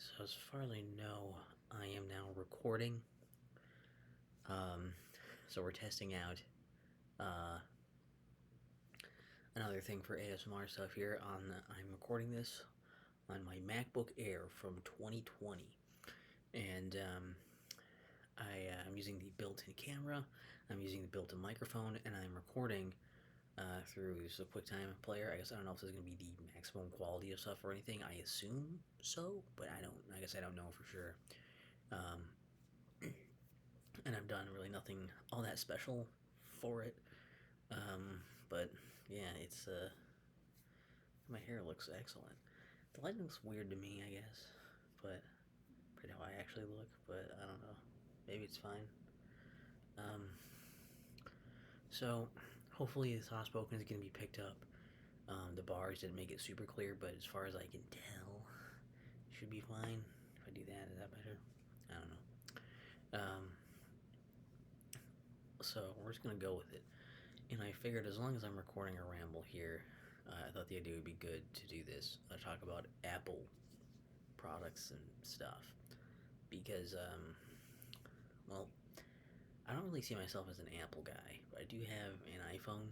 So as far as I know, I am now recording. So we're testing out uh, another thing for ASMR stuff here. I'm recording this on my MacBook Air from 2020, and I'm using the built-in camera. I'm using the built-in microphone, and I'm recording through this a QuickTime player. I guess I don't know if this is going to be the maximum quality of stuff or anything. I assume so, but I don't. I guess I don't know for sure. Um, and I've done really nothing all that special for it. But yeah, it's my hair looks excellent. The light looks weird to me, I guess, but compared how I actually look. But I don't know. Maybe it's fine. Um, so hopefully the soft spoken is gonna be picked up. The bars didn't make it super clear, but as far as I can tell, it should be fine. If I do that, is that better? I don't know. So we're just gonna go with it. And I figured as long as I'm recording a ramble here, I thought the idea would be good to do this. I talk about Apple products and stuff because, well, I don't really see myself as an Apple guy, but I do have an iPhone.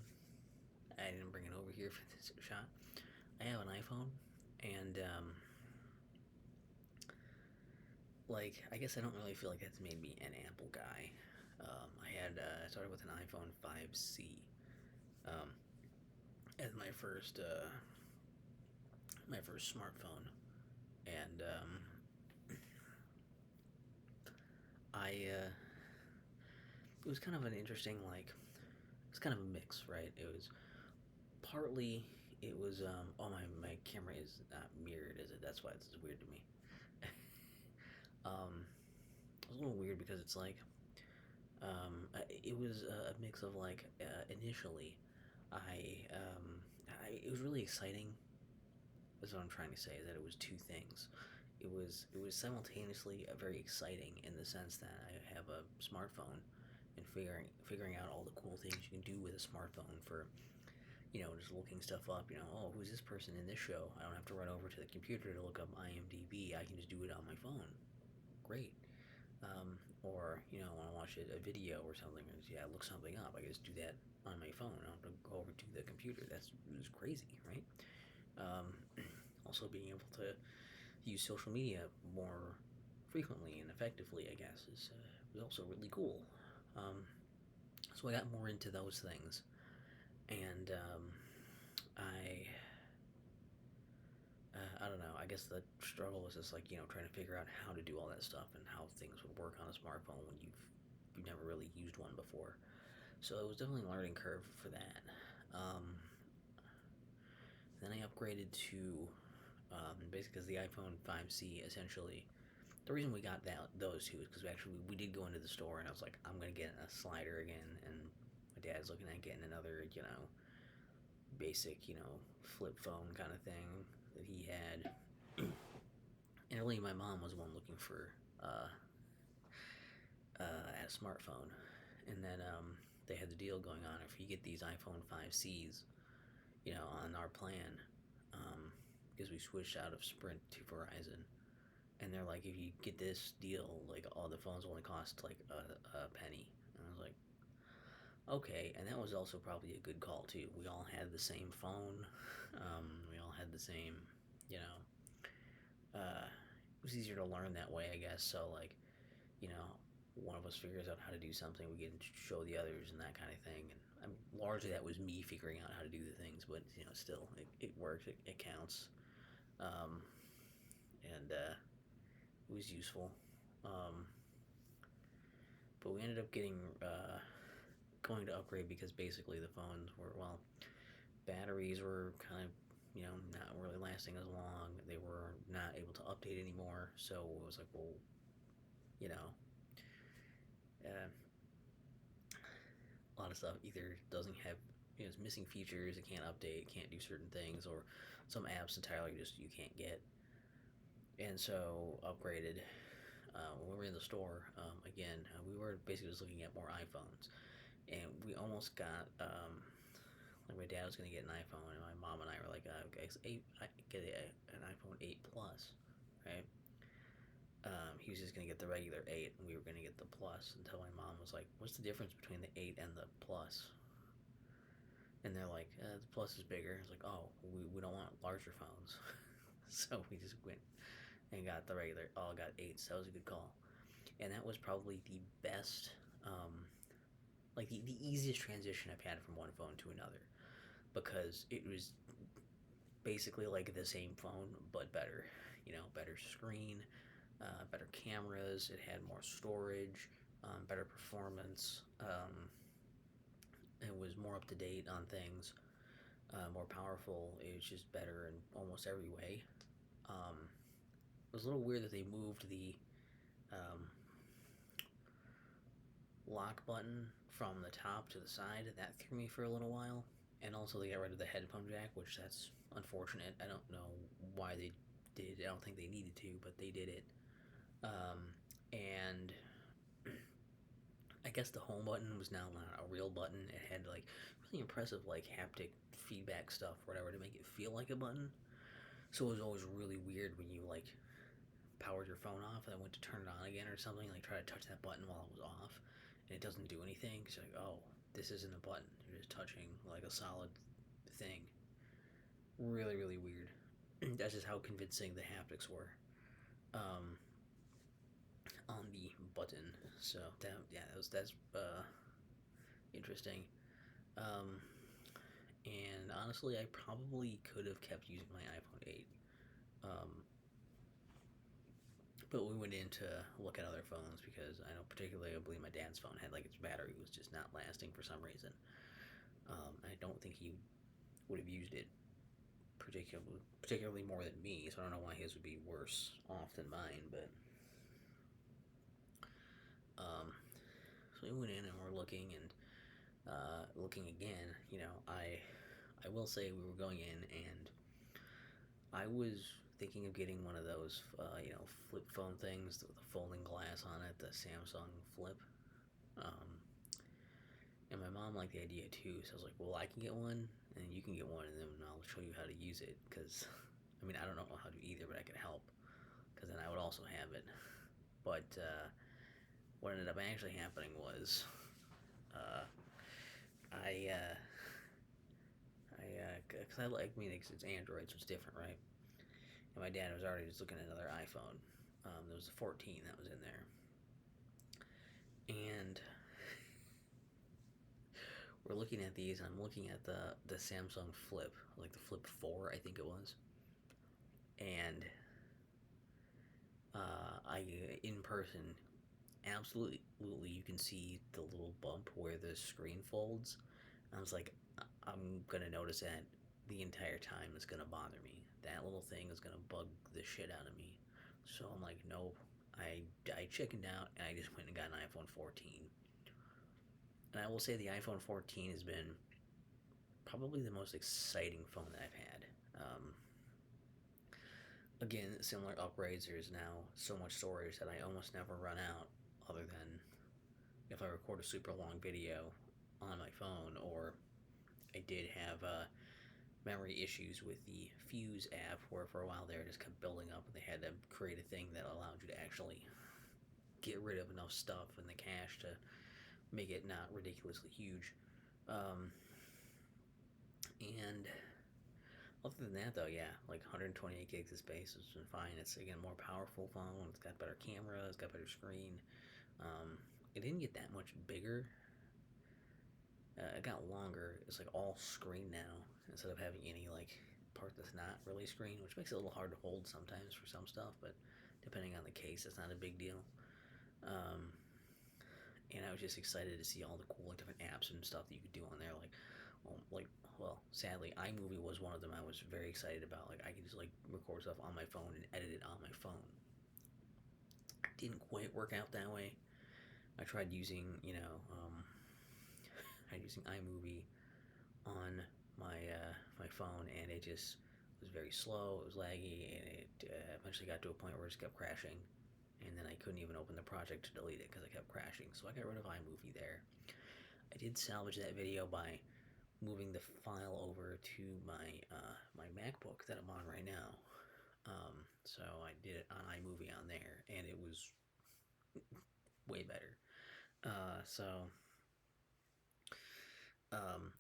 I didn't bring it over here for this shot. I have an iPhone, and like I guess I don't really feel like that's made me an Apple guy. I started with an iPhone 5C um, as my first smartphone, and I it was kind of an interesting it's kind of a mix, right? It was partly it was my camera is not mirrored, is it? That's why it's weird to me. um, it was a little weird because it's like it was a mix of initially I it was really exciting. That's what I'm trying to say, is that it was two things. It was simultaneously very exciting in the sense that I have a smartphone and figuring out all the cool things you can do with a smartphone for just looking stuff up. Oh, who's this person in this show? I don't have to run over to the computer to look up IMDb. I can just do it on my phone. Great. Or when I watch a video or something, look something up. I can just do that on my phone. I don't have to go over to the computer. That's crazy, right? Um, Also, being able to use social media more frequently and effectively, I guess, is also really cool. Um, so I got more into those things, and I I don't know. I guess the struggle was just trying to figure out how to do all that stuff and how things would work on a smartphone when you've never really used one before. So it was definitely a learning curve for that. Um, then I upgraded to basically because the iPhone 5C essentially. The reason we got those two is because we did go into the store and I was like, I'm gonna get a slider again, and my dad's looking at getting another basic flip phone kind of thing that he had. And really, my mom was the one looking for a smartphone, and then they had the deal going on. If you get these iPhone 5Cs, on our plan, because we switched out of Sprint to Verizon, and they're like, if you get this deal, like all the phones only cost like a penny. And I was like, okay, and that was also probably a good call too. We all had the same phone, we all had the same, you know, it was easier to learn that way, I guess. So you know, one of us figures out how to do something, we can show the others and that kind of thing. And largely that was me figuring out how to do the things, but still, it works. It counts, um, and it was useful. Um, but we ended up going to upgrade because basically the phones were batteries were kind of not really lasting as long. They were not able to update anymore, so it was like, well, you know, uh, a lot of stuff either doesn't have it's missing features, it can't update, can't do certain things, or some apps entirely just you can't get. And so upgraded. When we were in the store again, we were basically just looking at more iPhones, and we almost got like my dad was gonna get an iPhone, and my mom and I were like, okay, so I get an iPhone 8 Plus, right? he was just gonna get the regular 8, and we were gonna get the plus. Until my mom was like, "What's the difference between the 8 and the plus?" And they're like, "The plus is bigger." It's like, "Oh, we don't want larger phones," so we just went and got the regular. All got 8s. So that was a good call, and that was probably the best, like the easiest transition I've had from one phone to another, because it was basically like the same phone but better. Better screen, better cameras. It had more storage, better performance. It was more up to date on things, more powerful. It was just better in almost every way. It was a little weird that they moved the um, lock button from the top to the side. That threw me for a little while. And also, they got rid of the headphone jack, which that's unfortunate. I don't know why they did. I don't think they needed to, but they did it. And I guess the home button was now not a real button. It had like really impressive like haptic feedback stuff, or whatever, to make it feel like a button. So it was always really weird when you like powered your phone off and then went to turn it on again or something. Like try to touch that button while it was off, and it doesn't do anything. Because you're like, oh, this isn't a button. You're just touching like a solid thing. Really, really weird. That's just how convincing the haptics were. On the button. So that's interesting. Um, and honestly, I probably could have kept using my iPhone 8. Um, but we went in to look at other phones because I know, particularly, I believe my dad's phone had like its battery was just not lasting for some reason. I don't think he would have used it particularly more than me, so I don't know why his would be worse off than mine. But so we went in and we're looking and looking again. I will say we were going in, and I was thinking of getting one of those flip phone things with the folding glass on it, the Samsung Flip. Um, and my mom liked the idea too, so I was like, well, I can get one and you can get one, and then I'll show you how to use it, because I don't know how to either, but I could help, because then I would also have it. But what ended up actually happening was I because it's Android, so it's different, right? And my dad was already just looking at another iPhone. There was a 14 that was in there, and we're looking at these. And I'm looking at the Samsung Flip, like the Flip 4, I think it was, and I in person, absolutely, you can see the little bump where the screen folds. And I was like, I'm gonna notice that the entire time. It's gonna bother me. That little thing is gonna bug the shit out of me. So I'm like, nope. I chickened out and I just went and got an iPhone 14. And I will say the iPhone 14 has been probably the most exciting phone that I've had. Again, similar upgrades. There's now so much storage that I almost never run out, other than if I record a super long video on my phone, or I did have memory issues with the Fuse app, where for a while there it just kept building up, and they had to create a thing that allowed you to actually get rid of enough stuff in the cache to make it not ridiculously huge. And other than that, though, yeah, like 128 gigs of space has been fine. It's, again, more powerful phone. It's got better camera. It's got better screen. It didn't get that much bigger. It got longer. It's like all screen now, instead of having any like part that's not really screen, which makes it a little hard to hold sometimes for some stuff. But depending on the case, it's not a big deal. And I was just excited to see all the cool like different apps and stuff that you could do on there. Sadly, iMovie was one of them I was very excited about. Like, I could just like record stuff on my phone and edit it on my phone. It didn't quite work out that way. I tried using, iMovie on my phone, and it just was very slow. It was laggy, and it eventually got to a point where it just kept crashing, and then I couldn't even open the project to delete it because it kept crashing. So I got rid of iMovie there. I did salvage that video by moving the file over to my MacBook that I'm on right now. So I did it on iMovie on there, and it was way better. So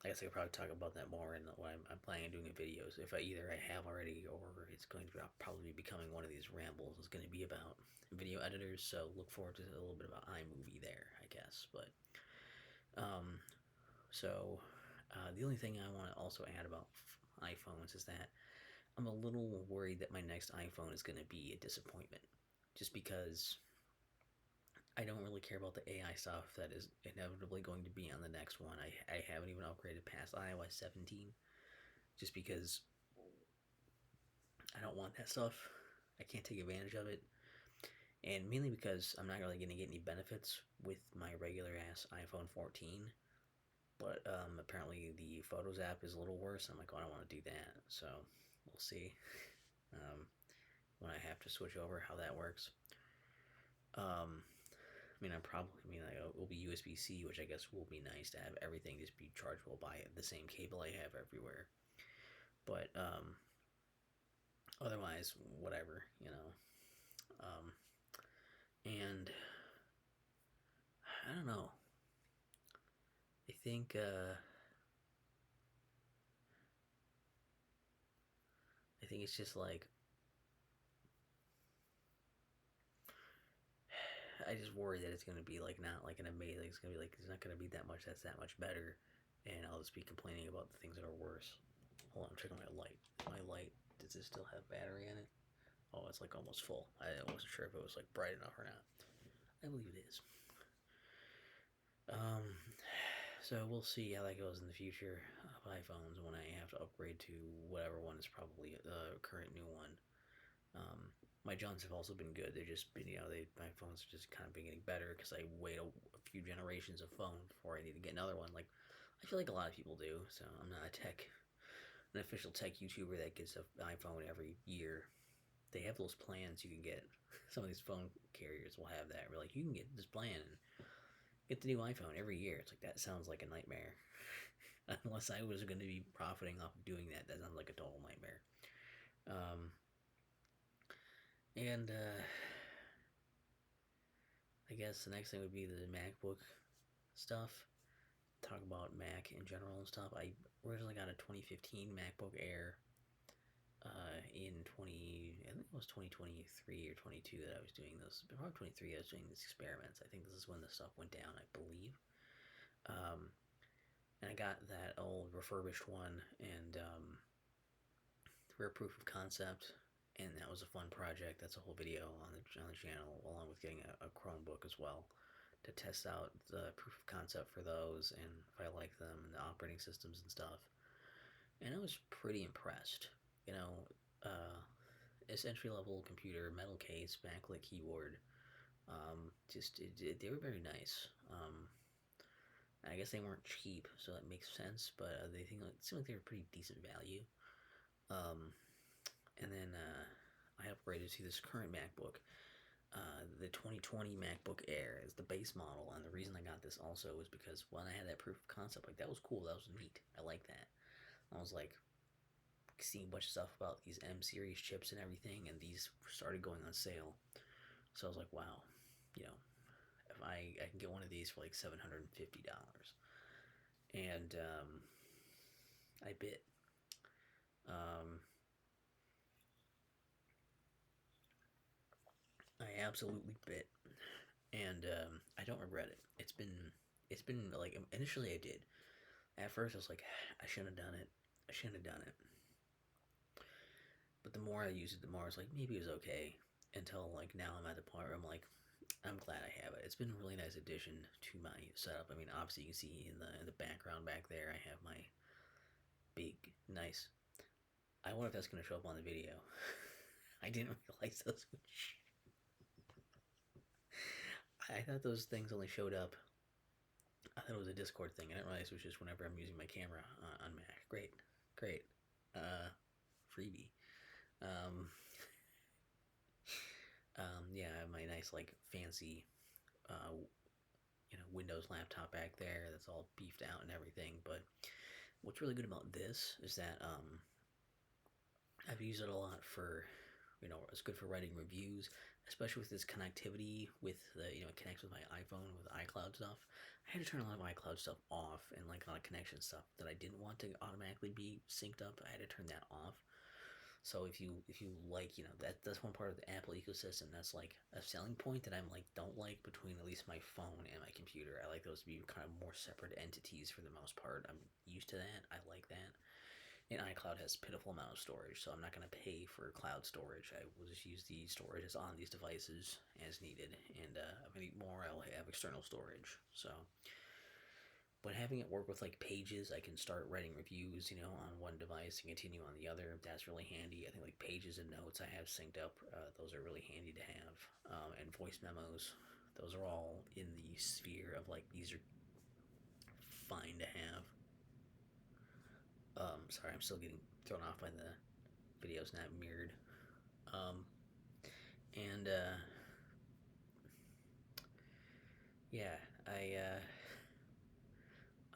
I guess I could probably talk about that more in what I'm planning on doing in videos. If I have already, or it's going to probably be becoming one of these rambles. It's going to be about video editors. So look forward to a little bit about iMovie there, I guess. But um, so the only thing I want to also add about iPhones is that I'm a little worried that my next iPhone is going to be a disappointment, just because I don't really care about the AI stuff that is inevitably going to be on the next one. I haven't even upgraded past iOS 17 just because I don't want that stuff. I can't take advantage of it. And mainly because I'm not really going to get any benefits with my regular ass iPhone 14. But apparently the Photos app is a little worse. I'm like, oh, I don't want to do that. So we'll see um, when I have to switch over how that works. It will be USB C, which I guess will be nice to have everything just be chargeable by the same cable I have everywhere. But otherwise, whatever, you know. And I don't know. I think it's just like I just worry that it's gonna be like not like an amazing. It's gonna be like it's not gonna be that much. That's that much better, and I'll just be complaining about the things that are worse. Hold on, I'm checking my light. My light, does it still have battery in it? Oh, it's like almost full. I wasn't sure if it was like bright enough or not. I believe it is. Um, so we'll see how that goes in the future of iPhones when I have to upgrade to whatever one is probably the current new one. Um, my Johns have also been good. They've just been, my phones have just kind of been getting better because I wait a few generations of phone before I need to get another one. Like, I feel like a lot of people do. So I'm not an official tech YouTuber that gets an iPhone every year. They have those plans you can get. Some of these phone carriers will have that. We're like, you can get this plan and get the new iPhone every year. It's like, that sounds like a nightmare. Unless I was going to be profiting off of doing that, that sounds like a total nightmare. Um, and I guess the next thing would be the MacBook stuff. Talk about Mac in general and stuff. I originally got a 2015 MacBook Air in 20, I think it was 2023 or 22 that I was doing this. Probably 23 I was doing these experiments. I think this is when the stuff went down, I believe. Um, and I got that old refurbished one and for a proof of concept, and that was a fun project. That's a whole video on the channel, along with getting a Chromebook as well to test out the proof of concept for those and if I like them and the operating systems and stuff. And I was pretty impressed. You know, it's entry level computer, metal case, backlit keyboard. They were very nice. I guess they weren't cheap, so that makes sense. But it seemed like they were pretty decent value. Um, and then I upgraded to this current MacBook. The 2020 MacBook Air is the base model, and the reason I got this also was because when I had that proof of concept, like that was cool, that was neat. I like that. I was like seeing a bunch of stuff about these M series chips and everything, and these started going on sale. So I was like, wow, you know, if I can get one of these for like $750, and I bit. Um, I absolutely bit, and I don't regret it. It's been like initially I did. At first I was like, I shouldn't have done it. I shouldn't have done it. But the more I used it, the more I was like, maybe it was okay. Until like now I'm at the point where I'm like, I'm glad I have it. It's been a really nice addition to my setup. I mean, obviously you can see in the background back there, I have my big, nice. I wonder if that's gonna show up on the video. I didn't realize those. I thought those things only showed up. I thought it was a Discord thing. I didn't realize it was just whenever I'm using my camera on Mac. Great, great. Freebie. Um, yeah, I have my nice like fancy, uh, Windows laptop back there. That's all beefed out and everything. But what's really good about this is that I've used it a lot for it's good for writing reviews, especially with this connectivity with it connects with my iPhone with iCloud stuff. I had to turn a lot of iCloud stuff off, and like a lot of connection stuff that I didn't want to automatically be synced up. I had to turn that off. So if you like, that's one part of the Apple ecosystem that's like a selling point that I'm like don't like between at least my phone and my computer. I like those to be kind of more separate entities for the most part. I'm used to that. I like that. And iCloud has a pitiful amount of storage, so I'm not going to pay for cloud storage. I will just use the storage that's on these devices as needed. And if I need more, I'll have external storage. So but having it work with like Pages, I can start writing reviews, on one device and continue on the other. That's really handy. I think like Pages and Notes I have synced up. Those are really handy to have. And voice memos, those are all in the sphere of like these are fine to have. Sorry, I'm still getting thrown off by the videos not mirrored. Um, and yeah,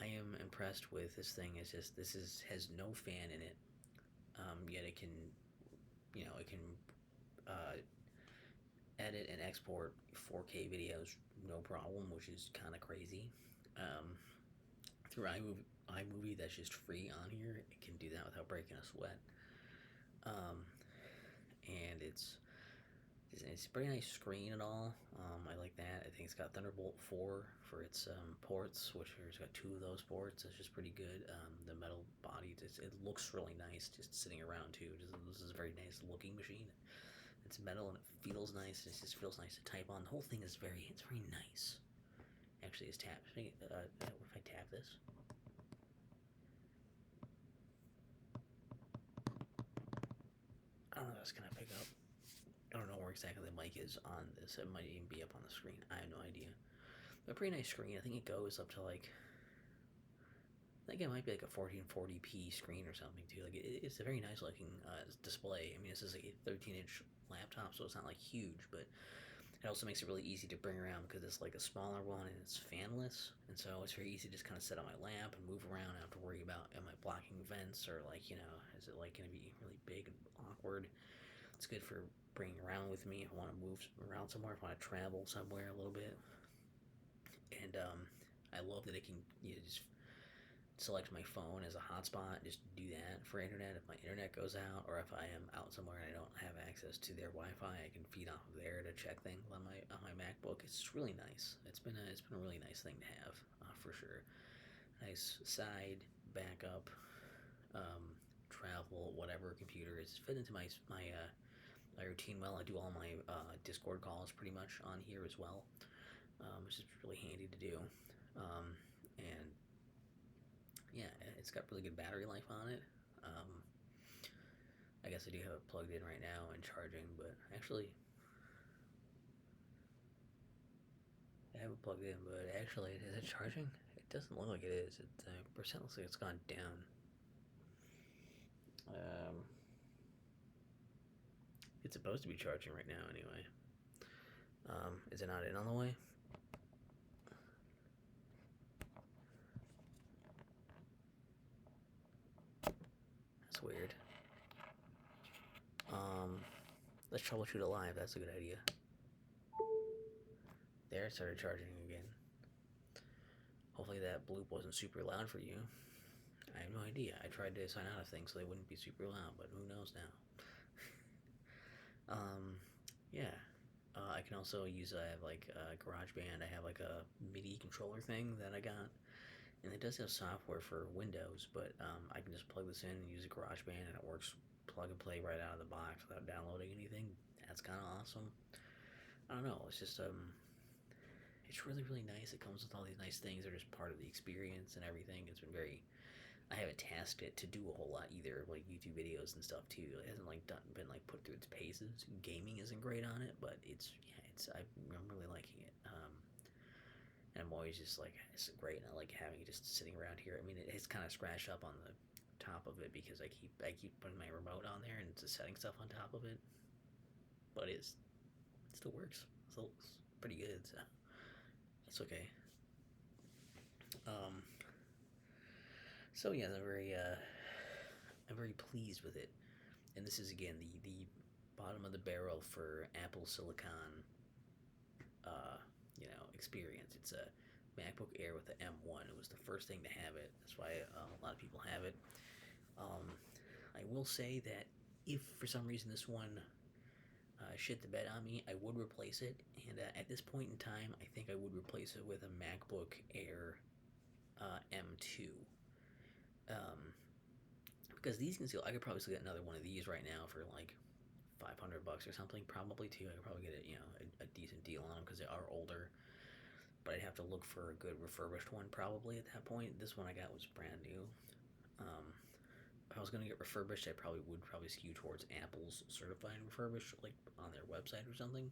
I am impressed with this thing. It's just this is has no fan in it. Yet it can uh, edit and export 4K videos no problem, which is kind of crazy. Um, through iMovie, that's just free on here. It can do that without breaking a sweat. Um, and it's a pretty nice screen and all. I like that. I think it's got Thunderbolt 4 for its ports, which it's got two of those ports. It's just pretty good. The metal body, it looks really nice just sitting around too. This is a very nice looking machine. It's metal and it feels nice. It just feels nice to type on. The whole thing is very nice. Actually, it's tapped. If I tap this, I don't know if it's gonna pick up. I don't know where exactly the mic is on this. It might even be up on the screen. I have no idea. But a pretty nice screen. I think it goes up to like, I think it might be like a 1440p screen or something too. Like it's a very nice looking display. I mean, this is like a 13-inch laptop, so it's not like huge, but it also makes it really easy to bring around because it's like a smaller one and it's fanless, and so it's very easy to just kind of sit on my lap and move around. I don't have to worry about am I blocking vents or like is it like going to be really big and awkward. It's good for bringing around with me if I want to move around somewhere, if I want to travel somewhere a little bit. And I love that it can just select my phone as a hotspot, just do that for internet. If my internet goes out, or if I am out somewhere and I don't have access to their Wi-Fi, I can feed off of there to check things on my MacBook. It's really nice. It's been a really nice thing to have for sure. Nice side backup, travel, whatever computer. It's fit into my my routine well. I do all my Discord calls pretty much on here as well, which is really handy to do. And yeah, it's got really good battery life on it. I guess I do have it plugged in right now and charging, but actually, I have it plugged in, but actually, is it charging? It doesn't look like it is. Percent looks like it's gone down. It's supposed to be charging right now anyway. Is it not in on the way? That's weird. Let's troubleshoot it live. That's a good idea. There, it started charging again. Hopefully that bloop wasn't super loud for you. I have no idea. I tried to sign out of things so they wouldn't be super loud, but who knows now. Yeah. I can also use, I have like GarageBand. I have like a MIDI controller thing that I got. And it does have software for Windows, but I can just plug this in and use a GarageBand and it works plug and play right out of the box without downloading anything. That's kind of awesome. I don't know. It's just it's really nice. It comes with all these nice things. They're just part of the experience and everything. It's been very. I haven't tasked it to do a whole lot either, like YouTube videos and stuff too. It hasn't like been like put through its paces. Gaming isn't great on it, but I'm really liking it. And I'm always just like it's great. And I like having it just sitting around here. I mean, it's kind of scratched up on the top of it because I keep putting my remote on there and just setting stuff on top of it. But it still works. It still looks pretty good. So it's okay. Um, so yeah, I'm very pleased with it. And this is again the bottom of the barrel for Apple Silicon, experience. It's a MacBook Air with the M1. It was the first thing to have it. That's why a lot of people have it. Um, I will say that if for some reason this one shit the bed on me, I would replace it. And at this point in time, I think I would replace it with a MacBook Air M2. Um, because these can still, I could probably still get another one of these right now for like $500 or something, probably too. I could probably get it, a decent deal on them because they are older. But I'd have to look for a good refurbished one probably at that point. This one I got was brand new. Um, if I was gonna get refurbished, I probably would skew towards Apple's certified refurbished, like on their website or something.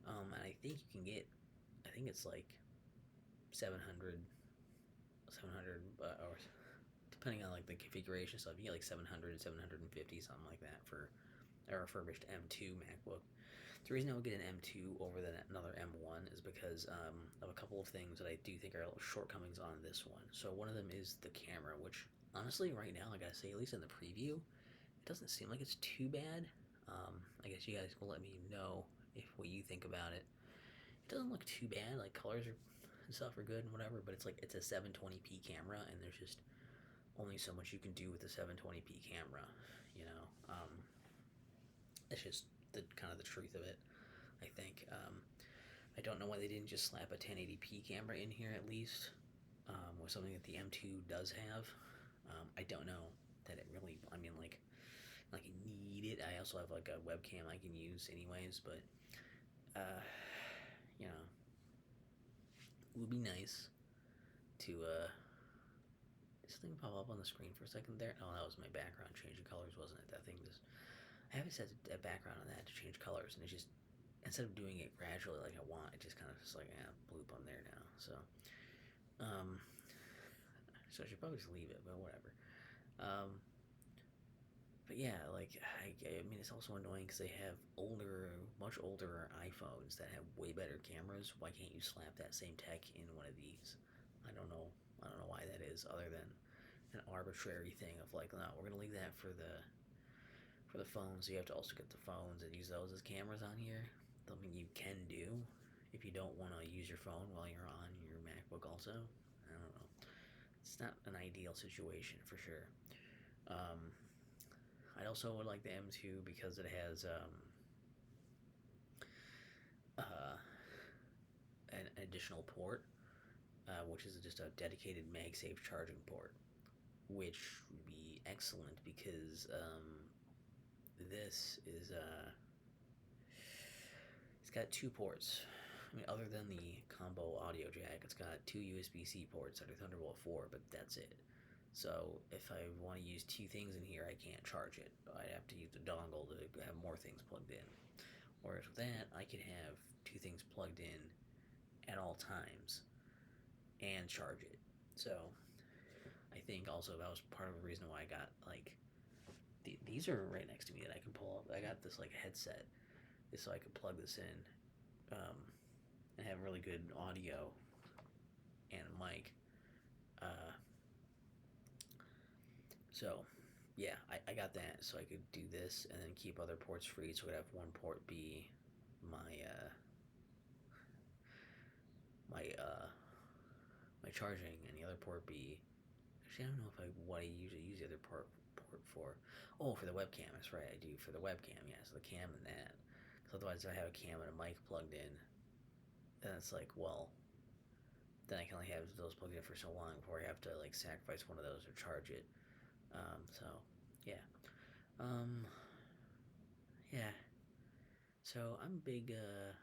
And I think you can get, I think it's like 700, 700, or depending on like the configuration stuff, you get like 700, 750, something like that for a refurbished M2 MacBook. The reason I would get an M2 over another M1 is because of a couple of things that I do think are shortcomings on this one. So one of them is the camera, which honestly, right now, I gotta say, at least in the preview, it doesn't seem like it's too bad. I guess you guys will let me know what you think about it. It doesn't look too bad. Like colors and stuff are good and whatever, but it's a 720p camera, and there's just only so much you can do with the 720p camera. You know, it's just the kind of the truth of it. I think. I don't know why they didn't just slap a 1080p camera in here at least, with something that the M2 does have. I don't know that it really. I mean, like I need it. I also have like a webcam I can use anyways, but uh, you know, it would be nice to this thing pop up on the screen for a second there. Oh, that was my background changing colors, wasn't it? That thing just. I haven't set a background on that to change colors, and it just instead of doing it gradually like I want, it just kind of just like bloop, I'm there now. Um, so I should probably just leave it, but whatever. Um, but yeah, like I mean, it's also annoying because they have much older iPhones that have way better cameras. Why can't you slap that same tech in one of these? I don't know. I don't know why that is, other than an arbitrary thing of like, no, we're gonna leave that for the phones. So you have to also get the phones and use those as cameras on here. Something you can do if you don't want to use your phone while you're on your MacBook. Also, I don't know. It's not an ideal situation for sure. Um, I also would like the M2 because it has an additional port, which is just a dedicated MagSafe charging port, which would be excellent because this is it's got two ports. I mean, other than the combo audio jack, it's got two USB-C ports that are Thunderbolt 4, but that's it. So if I want to use two things in here, I can't charge it. I'd have to use the dongle to have more things plugged in. Whereas with that, I could have two things plugged in at all times and charge it. So I think also that was part of the reason why I got like these are right next to me that I can pull up. I got this like headset so I could plug this in and have really good audio and a mic. Uh, so yeah, I got that so I could do this and then keep other ports free. So I could have one port be my my my charging, and the other port be actually I don't know if what I usually use the other port for. Oh, for the webcam. That's right, I do for the webcam. Yeah, so the cam and that. Because otherwise, if I have a cam and a mic plugged in, then it's like, well, then I can only have those plugged in for so long before I have to like sacrifice one of those or charge it. So yeah, um, yeah. So I'm big.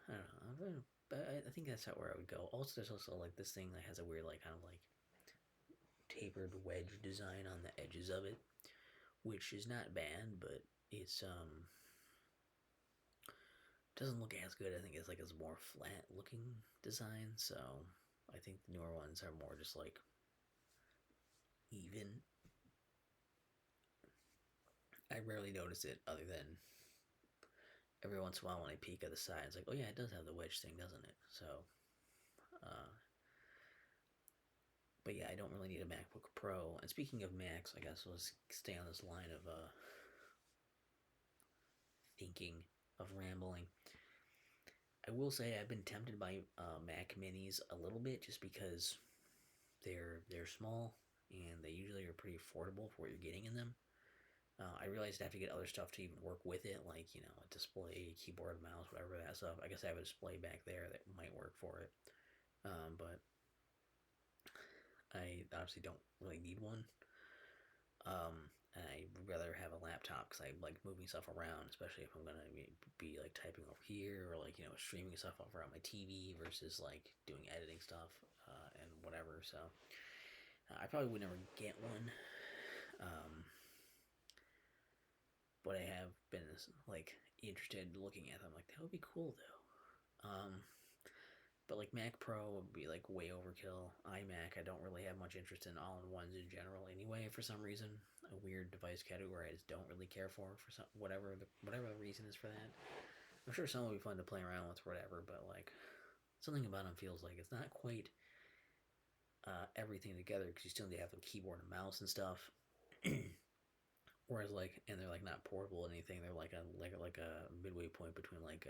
I don't know. But I think that's not where I would go. Also, there's also like this thing that has a weird like kind of like tapered wedge design on the edges of it, which is not bad, but it's doesn't look as good. I think it's like a more flat looking design. So I think the newer ones are more just like even. I rarely notice it other than every once in a while when I peek at the side. It's like, oh yeah, it does have the wedge thing, doesn't it? So, uh, but yeah, I don't really need a MacBook Pro. And speaking of Macs, I guess let's stay on this line of thinking of rambling. I will say I've been tempted by Mac Minis a little bit just because they're small and they usually are pretty affordable for what you're getting in them. I realized I have to get other stuff to even work with it, like a display, keyboard, mouse, whatever that stuff. I guess I have a display back there that might work for it, but I obviously don't really need one. And I would rather have a laptop because I like moving stuff around, especially if I'm gonna be like typing over here or like streaming stuff over on my TV versus like doing editing stuff and whatever. So I probably would never get one, um, but I have been like interested in looking at them. Like that would be cool though. But like Mac Pro would be like way overkill. iMac, I don't really have much interest in all-in-ones in general anyway. For some reason, a weird device category I just don't really care for some whatever the reason is for that. I'm sure some will be fun to play around with, whatever. But like something about them feels like it's not quite everything together because you still need to have the keyboard and mouse and stuff. Whereas like, and they're like not portable or anything. They're like a midway point between like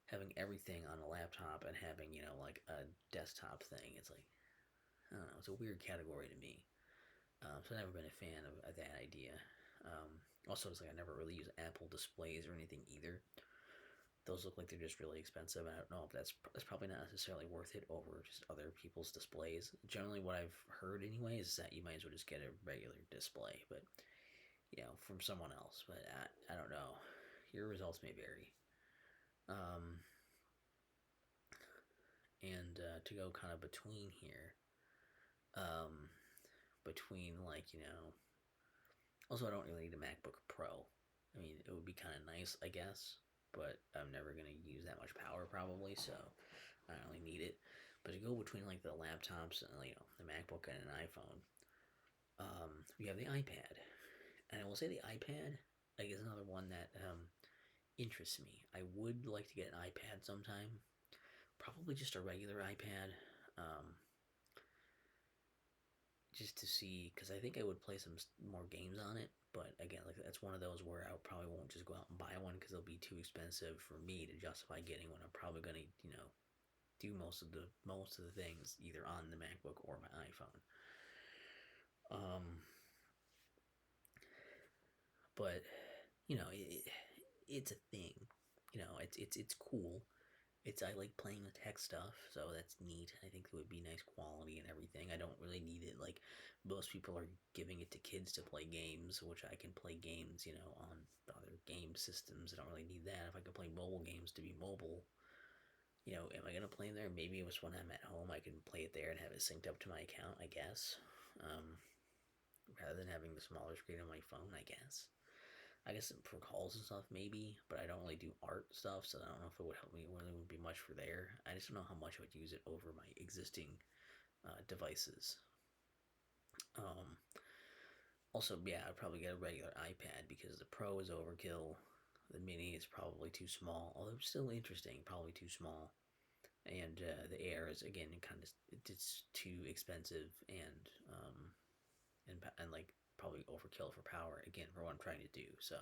having everything on a laptop and having like a desktop thing. It's like I don't know. It's a weird category to me. So I've never been a fan of that idea. Also, it's like I never really use Apple displays or anything either. Those look like they're just really expensive. I don't know if that's probably not necessarily worth it over just other people's displays. Generally, what I've heard anyway is that you might as well just get a regular display, but from someone else. But I don't know. Your results may vary. Um, and to go kind of between here, um, between like also I don't really need a MacBook Pro. I mean, it would be kind of nice, I guess, but I'm never gonna use that much power probably, so I don't really need it. But to go between like the laptops and the MacBook and an iPhone, we have the iPad, and I will say the iPad like is another one that interests me. I would like to get an iPad sometime, probably just a regular iPad, um, just to see because I think I would play some more games on it. But again, like that's one of those where I probably won't just go out and buy one because it'll be too expensive for me to justify getting one. I'm probably gonna do most of the things either on the MacBook or my iPhone. Um, but it's a thing. It's cool. I like playing with tech stuff, so that's neat. I think it would be nice quality and everything. I don't really need it. Like most people are giving it to kids to play games, which I can play games, on other game systems. I don't really need that. If I can play mobile games to be mobile, am I gonna play them there? Maybe it was when I'm at home, I can play it there and have it synced up to my account. I guess, rather than having the smaller screen on my phone. I guess for calls and stuff maybe, but I don't really do art stuff, so I don't know if it would help me. Really would be much for there. I just don't know how much I would use it over my existing devices. Um, Also, yeah, I'd probably get a regular iPad because the Pro is overkill. The Mini is probably too small, although still interesting. Probably too small, and the Air is again kind of it's too expensive and like probably overkill for power again for what I'm trying to do. So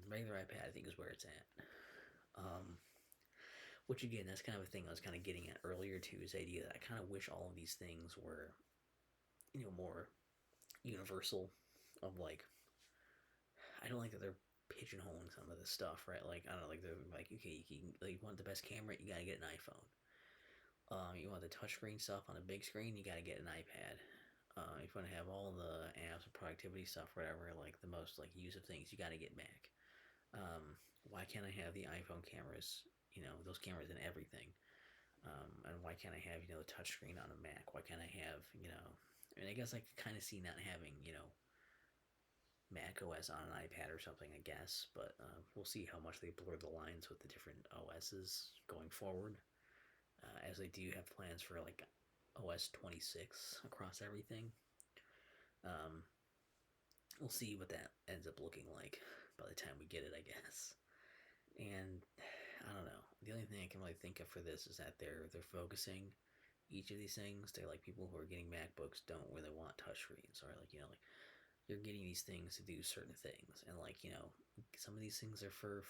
regular iPad I think is where it's at. Um, which again, that's kind of a thing I was kind of getting at earlier too. Is the idea that I kind of wish all of these things were more universal. Of like, I don't like that they're pigeonholing some of this stuff, right? Like I don't know, like they're like, okay, you want the best camera, you gotta get an iPhone. You want the touchscreen stuff on a big screen, you gotta get an iPad. If you want to have all the apps and productivity stuff, whatever, like the most like use of things, you got to get Mac. Why can't I have the iPhone cameras? Those cameras in everything. And why can't I have the touchscreen on a Mac? Why can't I have I mean, I guess I could kind of see not having Mac OS on an iPad or something. I guess, but we'll see how much they blur the lines with the different OSs going forward. As they do have plans for like OS 26 across everything. Um, we'll see what that ends up looking like by the time we get it, I guess. And I don't know. The only thing I can really think of for this is that they're focusing each of these things. They're like people who are getting MacBooks don't really want touchscreens, or like like you're getting these things to do certain things, and like some of these things are for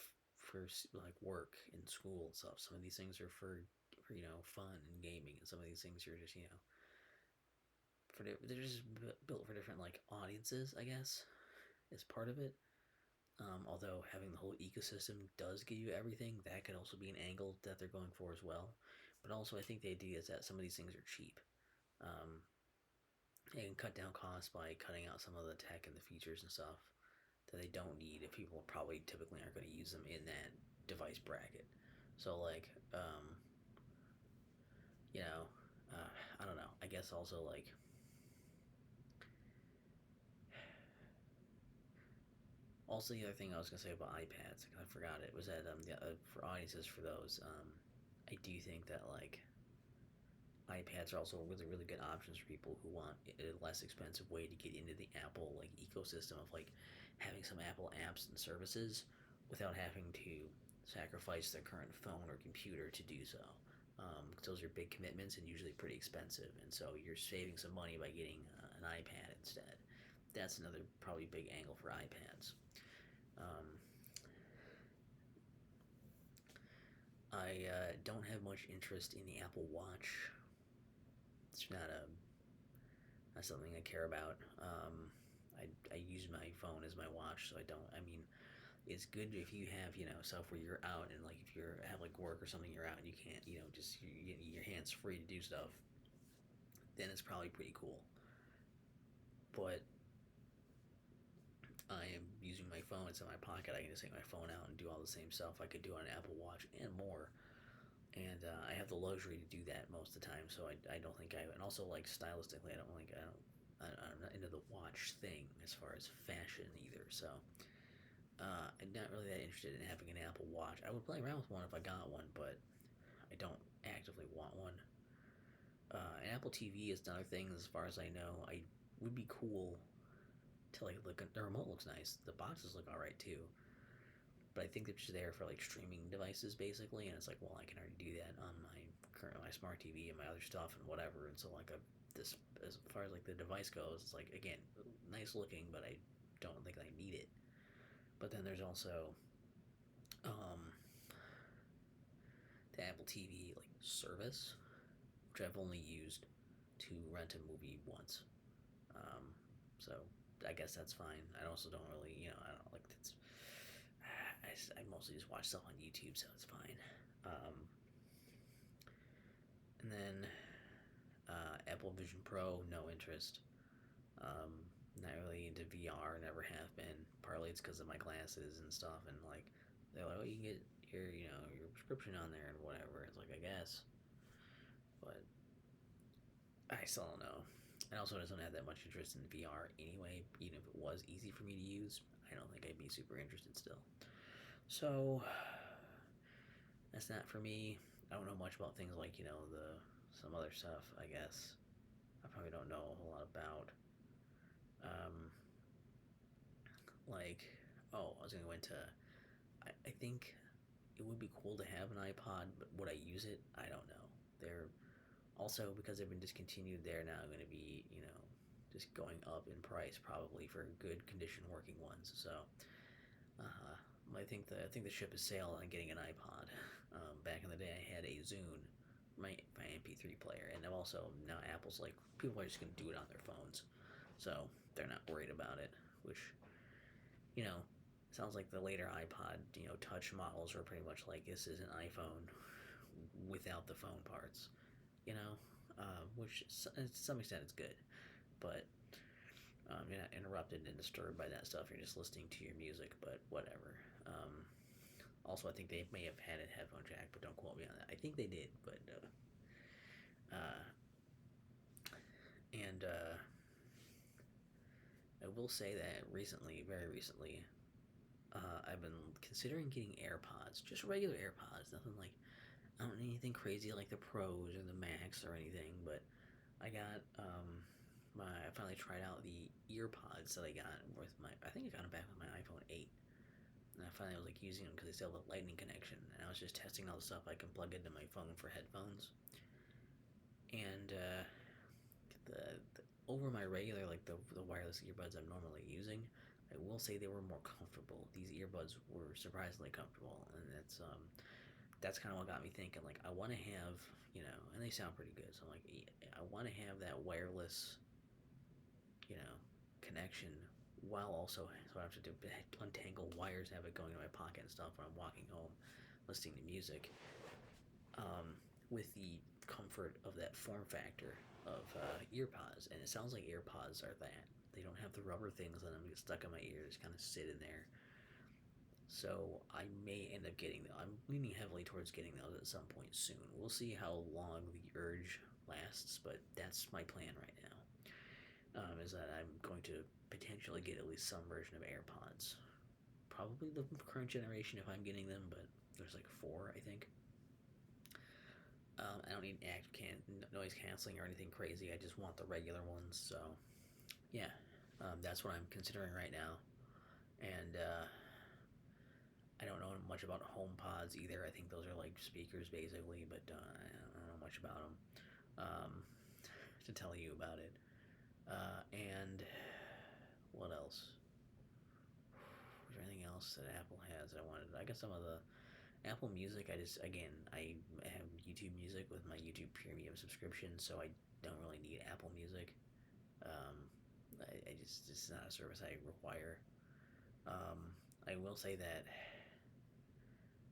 like work and school and stuff. Some of these things are for fun and gaming, and some of these things are just they're just built for different like audiences, I guess, is part of it. Although having the whole ecosystem does give you everything, that could also be an angle that they're going for as well. But also, I think the idea is that some of these things are cheap. Um, they can cut down costs by cutting out some of the tech and the features and stuff that they don't need if people probably typically aren't going to use them in that device bracket. So, like, you know, I don't know. I guess also, like, also the other thing I was going to say about iPads, I forgot it, was that for audiences for those, I do think that, like, iPads are also really really good options for people who want a less expensive way to get into the Apple like ecosystem of like having some Apple apps and services without having to sacrifice their current phone or computer to do so. Those are big commitments and usually pretty expensive, and so you're saving some money by getting an iPad instead. That's another probably big angle for iPads. Um, I don't have much interest in the Apple Watch. It's not something I care about. I use my phone as my watch, so I don't. I mean, it's good if you have stuff where you're out and like if you're have like work or something, you're out and you can't just your hands free to do stuff. Then it's probably pretty cool. But I am using my phone. It's in my pocket. I can just take my phone out and do all the same stuff I could do on an Apple Watch and more. And I have the luxury to do that most of the time, so I don't think I. And also, like stylistically, I'm not into the watch thing as far as fashion either. So I'm not really that interested in having an Apple Watch. I would play around with one if I got one, but I don't actively want one. An Apple TV is another thing. As far as I know, I would be cool to like look. The remote looks nice. The boxes look all right too. But I think they're just there for like streaming devices basically, and it's like, well, I can already do that on my smart TV and my other stuff and whatever. And so like this as far as like the device goes, it's like again nice looking, but I don't think I need it. But then there's also um, the Apple TV like service, which I've only used to rent a movie once. Um, so I guess that's fine. I also don't really, I don't like it's. I mostly just watch stuff on YouTube, so it's fine. Um, and then Apple Vision Pro, no interest. Um, Not really into VR, never have been. Partly it's because of my glasses and stuff, and like they're like, oh, you can get your prescription on there and whatever. It's like I guess, but I still don't know. I also don't have that much interest in VR anyway. Even if it was easy for me to use, I don't think I'd be super interested still. So that's not for me. I don't know much about things like the some other stuff. I guess I probably don't know a whole lot about. Um, like I was gonna go into. I think it would be cool to have an iPod, but would I use it? I don't know. They're also because they've been discontinued. They're now going to be just going up in price probably for good condition working ones. So I think the ship has sailed on getting an iPod. Back in the day, I had a Zune, my MP3 player, and I'm also now Apple's like people are just gonna do it on their phones, so they're not worried about it. Which you know sounds like the later iPod touch models were pretty much like this is an iPhone without the phone parts, which to some extent is good, but you're not interrupted and disturbed by that stuff. You're just listening to your music, but whatever. Also, I think they may have had a headphone jack, but don't quote me on that. I think they did, but uh, and I will say that recently, very recently, I've been considering getting AirPods, just regular AirPods, nothing like I don't need anything crazy like the Pros or the Max or anything, but I got I finally tried out the earpods that I got with I think I got them back with my iPhone 8. And I finally was like using them because they still have a lightning connection. And I was just testing all the stuff I can plug into my phone for headphones. And the over my regular like the wireless earbuds I'm normally using, I will say they were more comfortable. These earbuds were surprisingly comfortable, and that's kind of what got me thinking. Like, I want to have, and they sound pretty good. So I'm like, I want to have that wireless, you know, connection while also so I have to do untangle wires, have it going in my pocket and stuff when I'm walking home, listening to music. With the comfort of that form factor of earpods, and it sounds like earpods are that. They don't have the rubber things on them get stuck in my ears, kind of sit in there. So I may end up getting them. I'm leaning heavily towards getting those at some point soon. We'll see how long the urge lasts, but that's my plan right now. Is that I'm going to potentially get at least some version of AirPods. Probably the current generation if I'm getting them, but there's like four, I think. I don't need noise canceling or anything crazy. I just want the regular ones. So yeah, that's what I'm considering right now. And I don't know much about HomePods either. I think those are like speakers basically, but I don't know much about them to tell you about it. And what else? Is there anything else that Apple has that I wanted? I guess some of the Apple Music. I have YouTube Music with my YouTube Premium subscription, so I don't really need Apple Music. Um, I just it's not a service I require. I will say that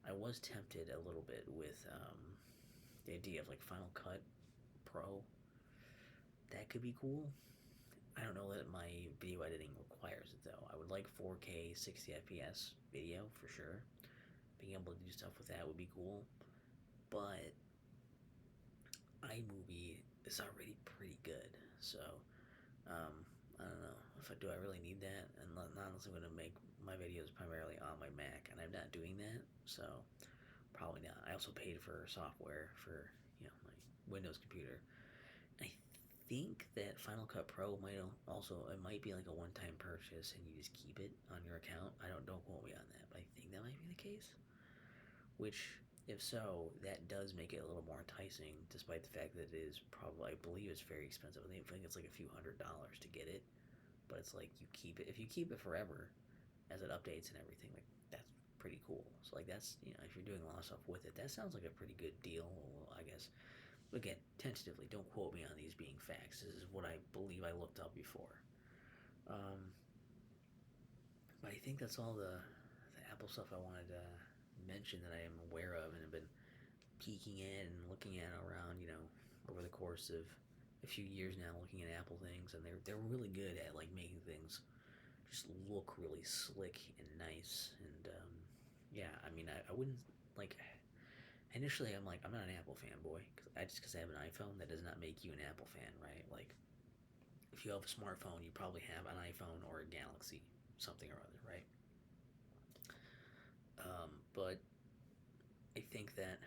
I was tempted a little bit with the idea of like Final Cut Pro. That could be cool. I don't know that my video editing requires it though. I would like 4K 60 FPS video for sure. Being able to do stuff with that would be cool. But iMovie is already pretty good. So um, I don't know if I do. I really need that, and not unless I'm going to make my videos primarily on my Mac, and I'm not doing that. So probably not. I also paid for software for my Windows computer. I think that Final Cut Pro might be like a one-time purchase, and you just keep it on your account. Don't quote me on that, but I think that might be the case. Which, if so, that does make it a little more enticing, despite the fact that it is probably, I believe it's very expensive. I think it's like a few $100s to get it, but it's like you keep it, if you keep it forever, as it updates and everything, like that's pretty cool. So like that's, if you're doing a lot of stuff with it, that sounds like a pretty good deal, I guess. Again, tentatively, don't quote me on these being facts. This is what I believe I looked up before. Um, but I think that's all the Apple stuff I wanted to mention that I am aware of and have been peeking at and looking at around, over the course of a few years now, looking at Apple things, and they're really good at like making things just look really slick and nice. And yeah, I mean, I wouldn't like. Initially, I'm like, I'm not an Apple fanboy because I have an iPhone. That does not make you an Apple fan, right? Like, if you have a smartphone, you probably have an iPhone or a Galaxy, something or other, right? But I think that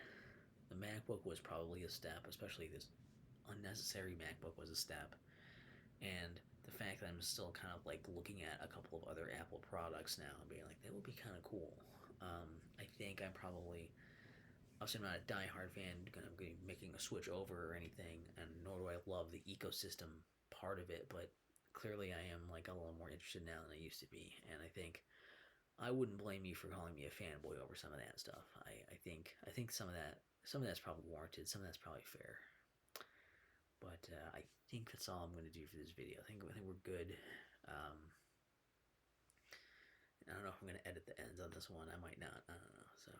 the MacBook was probably a step, especially this unnecessary MacBook was a step. And the fact that I'm still kind of like looking at a couple of other Apple products now and being like, that would be kind of cool. I think I'm probably, obviously, I'm not a diehard fan, going to be making a switch over or anything, and nor do I love the ecosystem part of it, but clearly I am like a little more interested now than I used to be, and I think I wouldn't blame you for calling me a fanboy over some of that stuff. I think some of that's probably warranted, some of that's probably fair. But I think that's all I'm going to do for this video. I think we're good. Um, I don't know if I'm going to edit the ends on this one. I might not. I don't know. So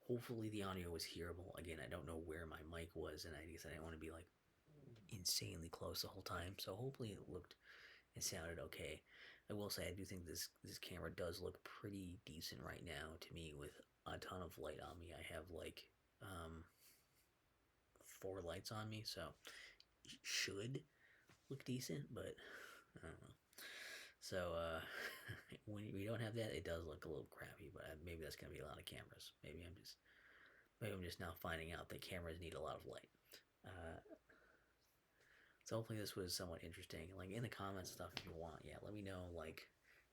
hopefully the audio was hearable. Again, I don't know where my mic was, and I guess I didn't want to be like insanely close the whole time. So hopefully it sounded okay. I will say I do think this camera does look pretty decent right now to me with a ton of light on me. I have like 4 lights on me, so it should look decent, but I don't know. So when we don't have that, it does look a little crappy. But maybe that's gonna be a lot of cameras. Maybe I'm just now finding out that cameras need a lot of light. Uh, so hopefully this was somewhat interesting. Like in the comments stuff, if you want, yeah, let me know like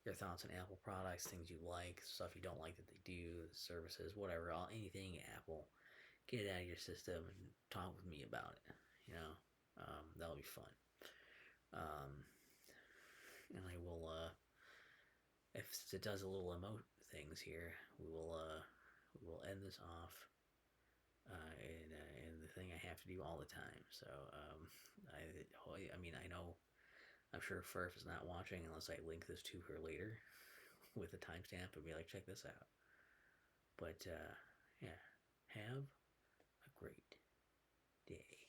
your thoughts on Apple products, things you like, stuff you don't like that they do, services, whatever, anything Apple. Get it out of your system and talk with me about it. That'll be fun. Um, and I will if it does a little emote things here, we will end this off. And the thing I have to do all the time. So I mean I know I'm sure Furf is not watching unless I link this to her later with a timestamp and be like, check this out. But yeah, have a great day.